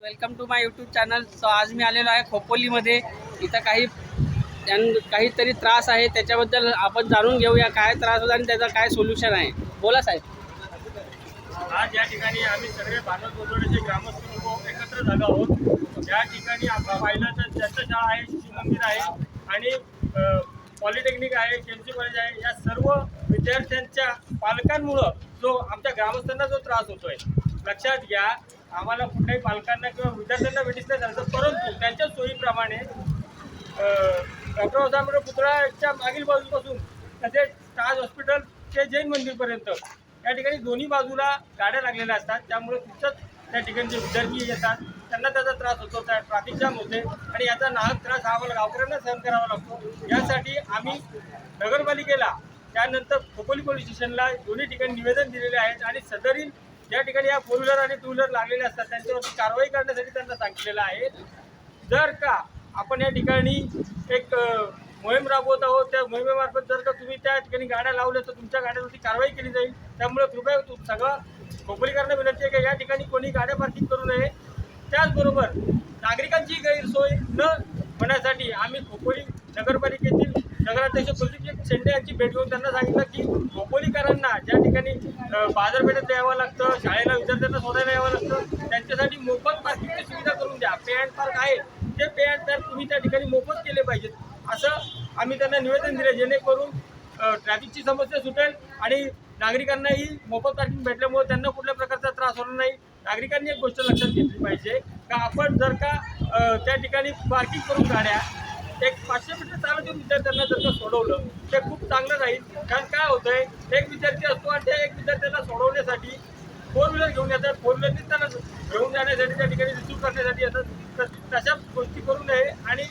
Welcome to my YouTube channel. So आज मी आलेलो आहे खोपोलीमध्ये. इथं काहीतरी त्रास आहे, त्याच्याबद्दल आपण जाणून घेऊया काय त्रास होता आणि त्याचं काय सोल्युशन आहे. बोला साहेब. आज या ठिकाणी आम्ही सगळे भानत बोलवण्याचे ग्रामस्थ लोक एकत्र झालो आहोत. या ठिकाणी आपण पाहिलं तर दत्तशाळा आहे, शिशु मंदिर आहे आणि पॉलिटेक्निक आहे, केमसी कॉलेज आहे. या सर्व विद्यार्थ्यांच्या पालकांमुळं जो आमच्या ग्रामस्थांना जो त्रास होतोय, लक्षात घ्या. आम्हाला कुठल्याही पालकांना किंवा विद्यार्थ्यांना भेटीस नाही झालं, परंतु त्यांच्या सोयीप्रमाणे डॉक्टर बाबासाहेब पुतळ्याच्या मागील बाजूपासून तसेच ताज हॉस्पिटल ते जैन मंदिरपर्यंत या ठिकाणी दोन्ही बाजूला गाड्या लागलेल्या असतात. त्यामुळे तिथंच त्या ठिकाणी जे विद्यार्थी येतात त्यांना त्याचा त्रास होतो, त्या ट्रॅफिक जाम होते आणि याचा नाहक त्रास हा आम्हाला गावकऱ्यांना सहन करावा लागतो. यासाठी आम्ही नगरपालिकेला त्यानंतर खोपोली पोलीस स्टेशनला दोन्ही ठिकाणी निवेदन दिलेले आहेत आणि सदरील ज्या ठिकाणी या 4 व्हीलर आणि 2 व्हीलर लागलेले असतात त्यांच्यावरती कारवाई करण्यासाठी त्यांना सांगितलेलं आहे. जर का आपण या ठिकाणी एक मोहीम राबवत आहोत, त्या मोहिमेमार्फत जर का तुम्ही त्या ठिकाणी गाड्या लावल्या तर तुमच्या गाड्यांवरती कारवाई केली जाईल. त्यामुळे कृपया सगळं खोपोलीकरांना विनंती आहे की या ठिकाणी कोणी गाड्या पार्किंग करू नये. त्याचबरोबर नागरिकांची गैरसोय न होण्यासाठी आम्ही खोपोली नगरपालिकेतील नगराध्यक्ष कुलदीप शेंडे यांची भेट घेऊन त्यांना सांगितलं की खोपोलीकरांना ज्या ठिकाणी बाजारपेठेत यावं लागतं, शाळेला विद्यार्थ्यांना सोडायला यावं लागतं, त्यांच्यासाठी मोफत पार्किंगची सुविधा करून द्या. पे अँड पार्क आहे, ते पे अँड पार्क तुम्ही त्या ठिकाणी मोफत केले पाहिजेत, असं आम्ही त्यांना निवेदन दिले. जेणेकरून ट्रॅफिकची समस्या सुटेल आणि नागरिकांनाही मोफत पार्किंग भेटल्यामुळे त्यांना कुठल्या प्रकारचा त्रास होणार नाही. नागरिकांनी एक गोष्ट लक्षात घेतली पाहिजे का आपण जर का त्या ठिकाणी पार्किंग करून गाड्या एक 500 मीटर चालत येऊन विद्यार्थ्यांना जर का सोडवलं ते खूप चांगलं राहील. कारण काय होतंय, एक विद्यार्थी असतो आणि त्या एक विद्यार्थ्यांना सोडवण्यासाठी 4 व्हीलर घेऊन येतात, 4 व्हीलरनीच त्यांना घेऊन जाण्यासाठी त्या ठिकाणी रिसीव्ह करण्यासाठी येतात. तर तशा गोष्टी करू नये आणि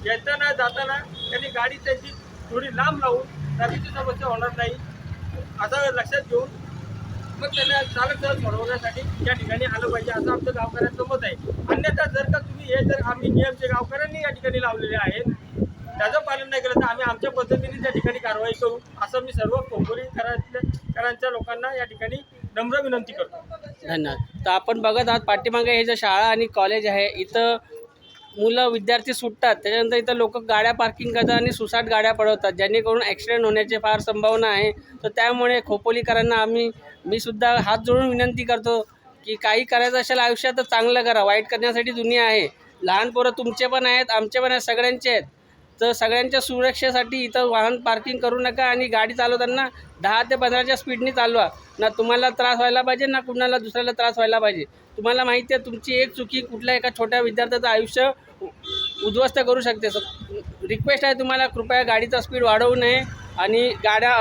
येताना जाताना त्यांनी गाडी त्यांची थोडी लांब लावून ट्रॅफिकची समस्या होणार नाही असं लक्षात घेऊन मग त्यांना चालक सोडवण्यासाठी या ठिकाणी आलं पाहिजे, असं आमचं गावकऱ्यांचं मत आहे. अन्यथा जर का तुम्ही हे जर आम्ही नियम जे गावकऱ्यांनी या ठिकाणी लावलेले आहेत त्याचं पालन नाही केलं तर आम्ही आमच्या पद्धतीने त्या ठिकाणी कारवाई करू, असं मी सर्व खोपोलीकरांच्या लोकांना या ठिकाणी नम्र विनंती करतो. धन्यवाद. तर आपण बघत आहात पाठीमागे हे जे शाळा आणि कॉलेज आहे, इथं मुलं विद्यार्थी सुटतात, त्याच्यानंतर इथं लोक गाड्या पार्किंग करतात आणि सुसाट गाड्या पळवतात, जेणेकरून ॲक्सिडेंट होण्याची फार संभावना आहे. तर त्यामुळे खोपोलीकरांना मी सुद्धा हात जोडून विनंती करतो की काही करायचं असेल आयुष्यात तर चांगलं करा. वाईट करण्यासाठी दुनिया आहे. लहान पोरं तुमचे पण आहेत, आमचे पण आहेत, सगळ्यांचे आहेत. तर सगळ्यांच्या सुरक्षेसाठी इथं वाहन पार्किंग करू नका आणि गाडी चालवताना 10 ते 15च्या स्पीडनी चालवा. ना तुम्हाला त्रास व्हायला पाहिजे ना कुणाला दुसऱ्याला त्रास व्हायला पाहिजे. तुम्हाला माहिती आहे तुमची एक चुकी कुठल्या एका छोट्या विद्यार्थ्याचं आयुष्य उद्ध्वस्त करू शकते. रिक्वेस्ट आहे तुम्हाला, कृपया गाडीचा स्पीड वाढवू नये आणि गाड्या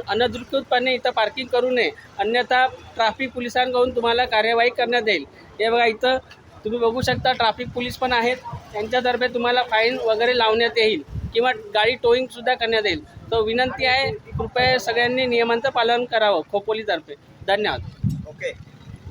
अनधिकृतपणे इथं पार्किंग करू नये, अन्यथा ट्रॅफिक पोलिसांकडून तुम्हाला कार्यवाही करण्यात येईल. हे बघा इथं तुम्ही बघू शकता ट्रॅफिक पोलीस पण आहेत, त्यांच्यातर्फे तुम्हाला फाईन वगैरे लावण्यात येईल किंवा गाडी टोईंगसुद्धा करण्यात येईल. तो विनंती आहे, कृपया सगळ्यांनी नियमांचं पालन करावं खोपोलीतर्फे. धन्यवाद. ओके.